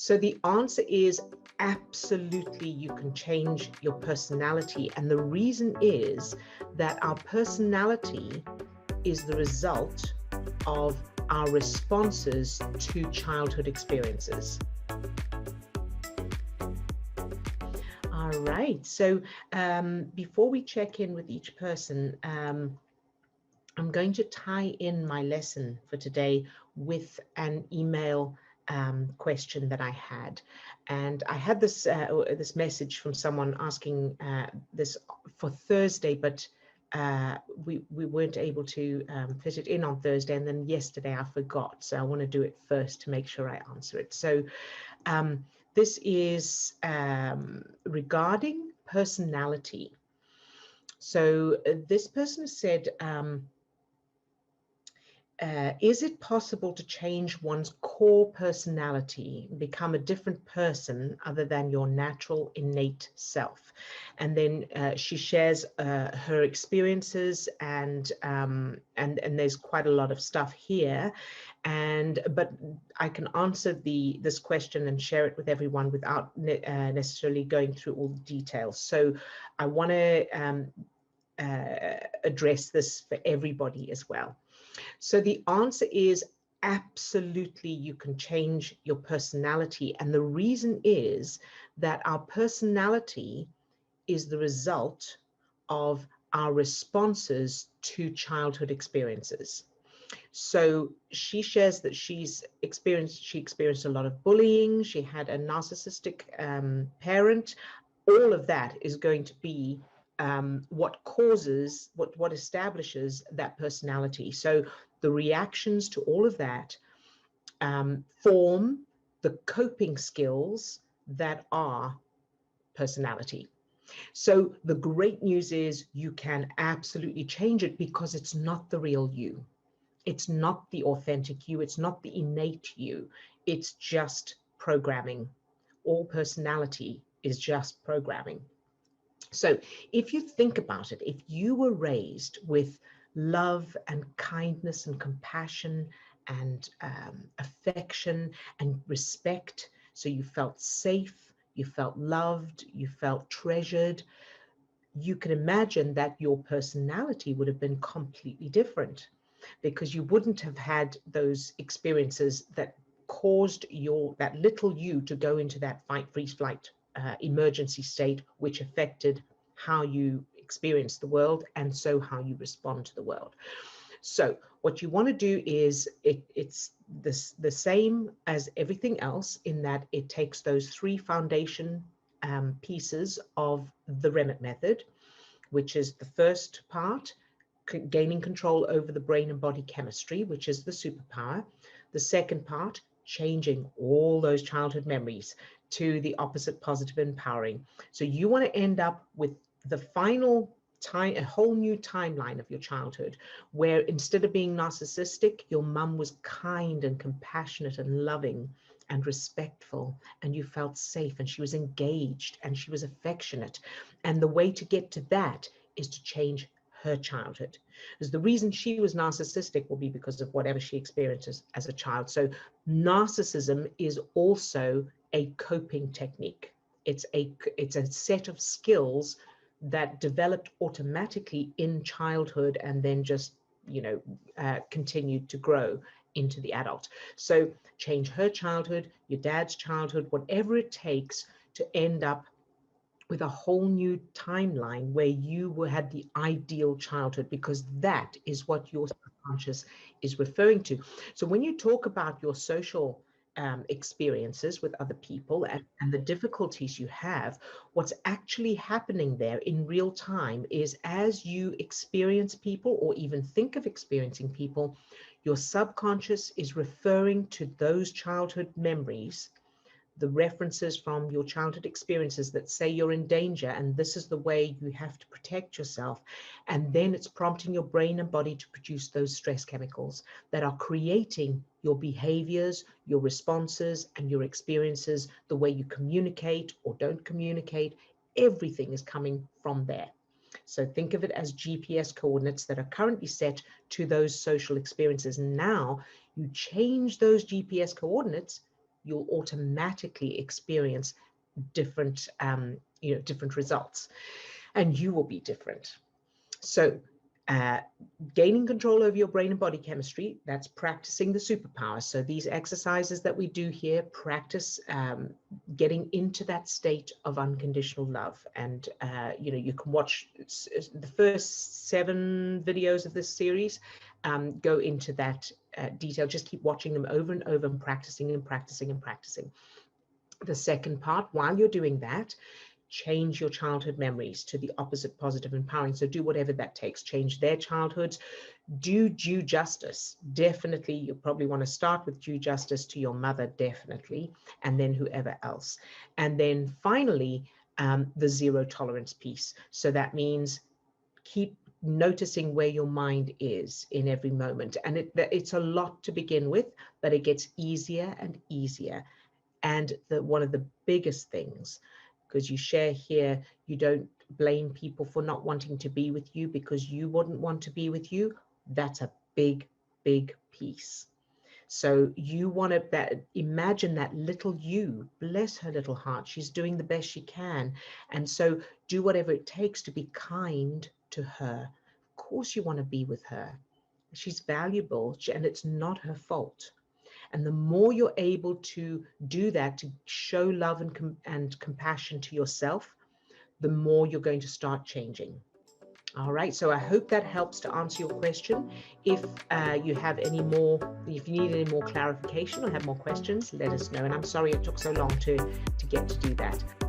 So the answer is absolutely you can change your personality. And the reason is that our personality is the result of our responses to childhood experiences. All right. So before we check in with each person, I'm going to tie in my lesson for today with an email question that I had. And I had this this message from someone asking this for Thursday, but we weren't able to fit it in on Thursday. And then yesterday I forgot. So I want to do it first to make sure I answer it. So this is regarding personality. So this person said, is it possible to change one's core personality, become a different person other than your natural innate self? And then she shares her experiences, and there's quite a lot of stuff here. But I can answer this question and share it with everyone without necessarily going through all the details. So I want to address this for everybody as well. So the answer is absolutely you can change your personality. And the reason is that our personality is the result of our responses to childhood experiences. So she shares that she experienced a lot of bullying. She had a narcissistic parent. All of that is going to be what establishes that personality. So the reactions to all of that form the coping skills that are personality. So the great news is you can absolutely change it because it's not the real you. It's not the authentic you. It's not the innate you. It's just programming. All personality is just programming. So if you think about it, if you were raised with love and kindness and compassion and affection and respect, so you felt safe, you felt loved, you felt treasured, you can imagine that your personality would have been completely different, because you wouldn't have had those experiences that caused that little you to go into that fight, freeze, flight emergency state, which affected how you experience the world and so how you respond to the world. So what you want to do is it's the same as everything else, in that it takes those three foundation pieces of the Remmert Method, which is the first part, gaining control over the brain and body chemistry, which is the superpower. The second part, changing all those childhood memories to the opposite, positive, empowering. So you want to end up with the final time, a whole new timeline of your childhood, where instead of being narcissistic, your mum was kind and compassionate and loving and respectful, and you felt safe, and she was engaged and she was affectionate. And the way to get to that is to change her childhood. Because the reason she was narcissistic will be because of whatever she experienced as a child. So narcissism is also a coping technique. It's a set of skills that developed automatically in childhood and then just continued to grow into the adult. So change her childhood, your dad's childhood, whatever it takes to end up with a whole new timeline where you had the ideal childhood, because that is what your subconscious is referring to. So when you talk about your social experiences with other people and the difficulties you have, what's actually happening there in real time is, as you experience people or even think of experiencing people, your subconscious is referring to those childhood memories, the references from your childhood experiences that say you're in danger and this is the way you have to protect yourself. And then it's prompting your brain and body to produce those stress chemicals that are creating your behaviors, your responses, and your experiences, the way you communicate or don't communicate. Everything is coming from there. So think of it as GPS coordinates that are currently set to those social experiences. Now you change those GPS coordinates you'll automatically experience different, different results, and you will be different. So gaining control over your brain and body chemistry, that's practicing the superpowers. So these exercises that we do here, practice getting into that state of unconditional love. And you can watch the first 7 videos of this series, go into that detail. Just keep watching them over and over and practicing and practicing and practicing. The second part, while you're doing that, change your childhood memories to the opposite, positive, empowering. So do whatever that takes. Change their childhoods. Do due justice. Definitely, you probably want to start with due justice to your mother, definitely, and then whoever else. And then finally, the zero tolerance piece. So that means keep noticing where your mind is in every moment. And it's a lot to begin with, but it gets easier and easier. And one of the biggest things, because you share here, you don't blame people for not wanting to be with you because you wouldn't want to be with you. That's a big, big piece. So you want to imagine that little you, bless her little heart, she's doing the best she can. And so do whatever it takes to be kind to her. Of course you want to be with her. She's valuable and it's not her fault. And the more you're able to do that, to show love and compassion to yourself, the more you're going to start changing. All right, so I hope that helps to answer your question. If you have any more, if you need any more clarification or have more questions, let us know. And I'm sorry it took so long to get to do that.